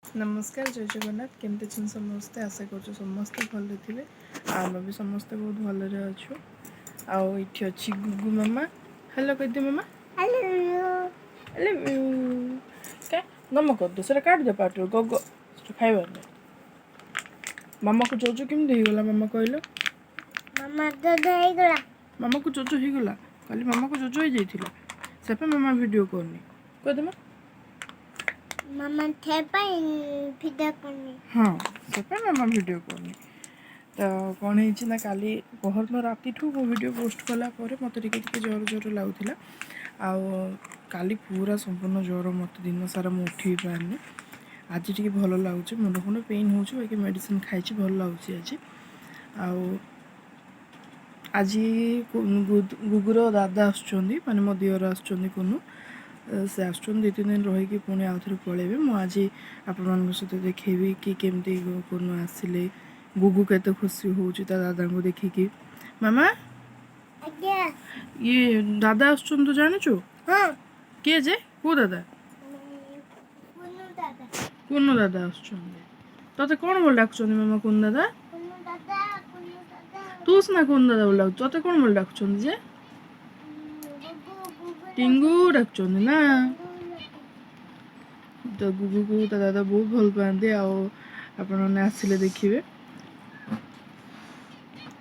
नमस्कार जय जगन्नाथ केमती छन समस्ते आशा कर समस्ते भले थे आम भी समस्ते बहुत भलरे अच्छु आठी अच्छी गुगु मामा हेलो कह दे मामा हेलो क्या गम कर दे सर काट दे पाटर गग खाइबार नहीं मामा को जोजो केमती होगला मामा कहल मामा को जोजो होगला कल मामा को जोजो हो जाइला से मामा वीडियो करनी कहदे मामा वीडियो करनी हाँ से मामा वीडियो करनी तो कौन है ना काली पहरन राति मो वीडियो पोस्ट कलापर मत जोर जोर लगुला काली पूरा संपूर्ण जोर मत दिन सारा मुझे उठी पारनी आज टी भल लगुच मुंड फुंड पेन हो मेडिसिन खाई भल लगुच आज गुगुर दादा आसुच्च माने मो दिवर आसुच्च से आस दु तीन दिन रही पुणी आउ थे पलैबे मुझे आपण मान सहित देखेबी कि केमती कोन आसिले गुगु केते खुशी होउची ता दादा को देखिकी मामा ये दादा आसुच्च तो जानिचु के जे को दादा कुन्नू दादा आसुच्च तते कोन बोल डाकुछ मामा कुन दादा तू सिना कुन दादा बोल डाकुछ तते कोन बोल डाकुछ जे टिंगू डाकुछ ना तो गुगु को ता दादा बहुत भल पाते आसिले देखिए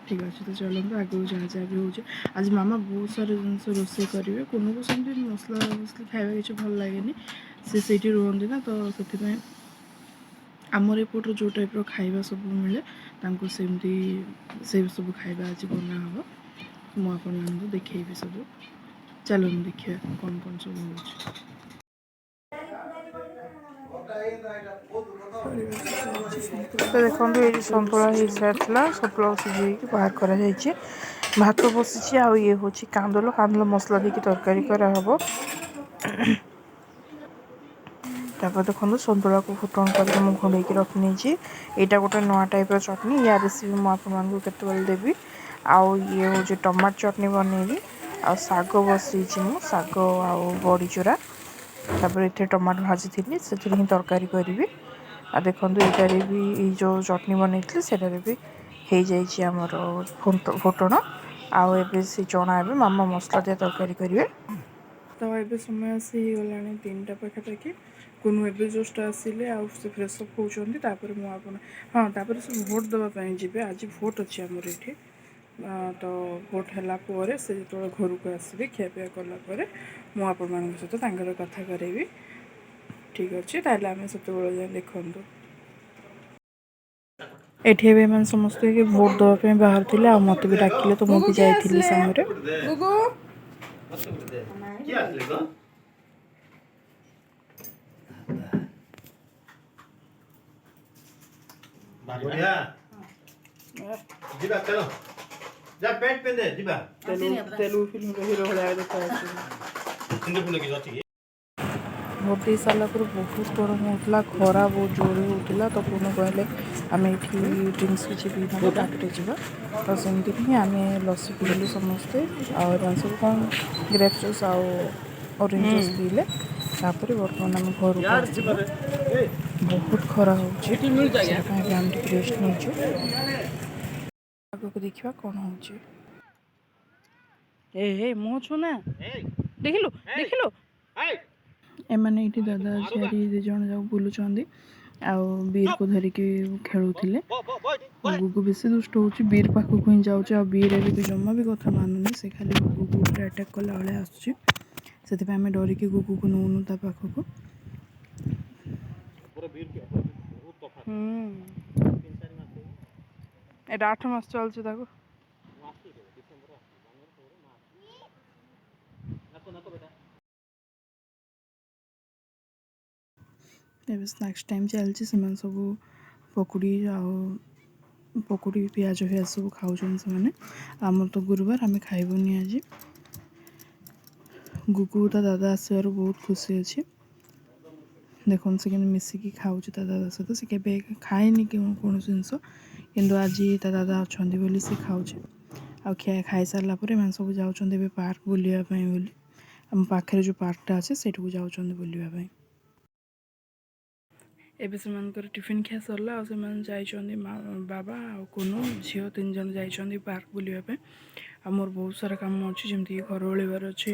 ठीक अच्छे तो चलते आगे जहाँ जहाँ भी हो आज मामा बहुत सारा जिनस रोसे करेंगे कोनो को सेमती मसला मसली खाଇବା किसी भल लगे से रुहति ना तो से आमर एपटर जो टाइप खाଇବା सब मिले सेमती से सब खाଇବା आज बना हम मुझे देखी सब चलो देखिए कौन कौन सब हो तो देखो ये सतुला हो सारा सतुला सीझे बाहर कर भात बसी ये हूँ कांदल कांदल मसला देकी तरकारी कराहब तापर देखो सतुला को फुटन करके मुझे घोड़े रखी नहीं यहाँ गोटे नुआ टाइप चटनी या रेसिपी मुझे केतल देवी आउ ये हूँ टमाटो चटनी बनैबी आ शाग बसई शाग आ बड़ी चूरा तापर ये टमाटो भाजी थी से ही तरकारी करी आ देखो यार भी जो चटनी बनई से भी हो जामर फुटण आए से चना ए मामा मसला दिया तरकारी करेंगे तो ये समय आसी गला 3टा पाखापाखि कुनू ए जस्ट आसिले से फ्रेशअप होती हाँ तापर से भोट देवाई जी आज भोट अच्छी आमर ये तो भोट है से जो घर को आसबे खियापिया कलापर मुझे सहित कथा करेबी ठीक अच्छे आम से जाए देखु एठी भी मैंने समस्ते कि भोट देवाई बाहर थे आ मत भी डाकिले तो मुझे जाइली सांगे तेलुगु फिल्म हिरो भाया देखा भोट दे सारा बहुत गरम होता खरा बहुत जोर होता तो पुनः कहले आम ये ड्रिंक्स किसी पीना डाक्टे जा तो सेमती ही आम लस्सी पीलु समस्ते और सब कौन ग्रेप जूस ऑरेंज जूस पीले तापर बर्तमान आम घर बहुत खरा होम रेस्ट नहीं आग को देखा कौन हो मुह छुना देखिलु देखिलु एमाने ये दादा झियारी दु जन जाक बुलूँ बीर को धरिकी खेलुले गुगु बेस दुष्ट हो बीर पाखक ही जाऊँ बीर ए भी जमा भी कथा मानुनी से खाली गुगु अटैक कला भाई आसुँ आम डरिकी गुगु को नौनु ता पाखक ये 8 मास चलता स्नैक्स टाइम चलती सब पकुड़ी पकुड़ी पियाज फियाज सब खाऊँ से आम तो गुरुवार आम खाइबुनी आज गुगु ता दादा आसबार बहुत खुशी अच्छी देखो से मिसिकी खाऊँ ता दादा सहित से केवे खाएनि कौन जिनस कि आज ता दादा अच्छा बोली से खाऊँ आ खाई सारापर एम सब जाऊँ पार्क बुलायापी बोली आम पाखे जो पार्कटा अच्छे से जाऊँ बुलायापी ଏବେ ସେମାନଙ୍କର ଟିଫିନ୍ ଖିଆ ସରିଲା ଆଉ ସେମାନେ ଯାଇଛନ୍ତି ବାବା ଆଉ କୁନୁ ଝିଅ 3 ଜଣ ଯାଇଛନ୍ତି ପାର୍କ ବୁଲିବା ପାଇଁ। ଆଉ ମୋର ବହୁତ ସାରା କାମ ଅଛି ଯେମିତିକି ଘର ଓଳେଇବାର ଅଛି,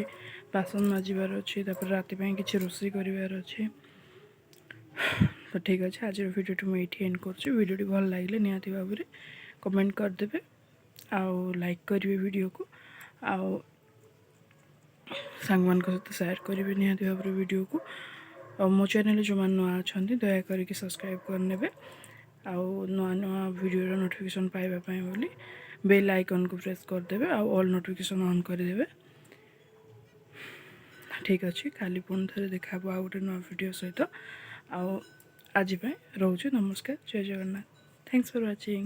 ବାସନ ମାଜିବାର ଅଛି, ତାପରେ ରାତି ପାଇଁ କିଛି ରୋଷେଇ କରିବାର ଅଛି। ତ ଠିକ୍ ଅଛି, ଆଜିର ଭିଡ଼ିଓଟି ମୁଁ ଏଇଠି ଏଣ୍ଡ କରୁଛି। ଭିଡ଼ିଓଟି ଭଲ ଲାଗିଲେ ନିହାତି ଭାବରେ କମେଣ୍ଟ କରିଦେବେ ଆଉ ଲାଇକ୍ କରିବେ ଭିଡ଼ିଓକୁ, ଆଉ ସାଙ୍ଗମାନଙ୍କ ସହିତ ସେୟାର କରିବେ ନିହାତି ଭାବରେ ଭିଡ଼ିଓକୁ। ଆଉ ମୋ ଚ୍ୟାନେଲରେ ଯେଉଁମାନେ ନୂଆ ଅଛନ୍ତି ଦୟାକରିକି ସବସ୍କ୍ରାଇବ୍ କରିନେବେ, ଆଉ ନୂଆ ନୂଆ ଭିଡ଼ିଓର ନୋଟିଫିକେସନ୍ ପାଇବା ପାଇଁ ବୋଲି ବେଲ୍ ଆଇକନ୍କୁ ପ୍ରେସ୍ କରିଦେବେ ଆଉ ଅଲ୍ ନୋଟିଫିକେସନ୍ ଅନ୍ କରିଦେବେ। ଠିକ୍ ଅଛି, କାଲି ପୁଣି ଥରେ ଦେଖା ହେବ ଆଉ ଗୋଟେ ନୂଆ ଭିଡ଼ିଓ ସହିତ। ଆଉ ଆଜି ପାଇଁ ରହୁଛି, ନମସ୍କାର, ଜୟ ଜଗନ୍ନାଥ, ଥ୍ୟାଙ୍କସ୍ ଫର୍ ୱାଚିଂ।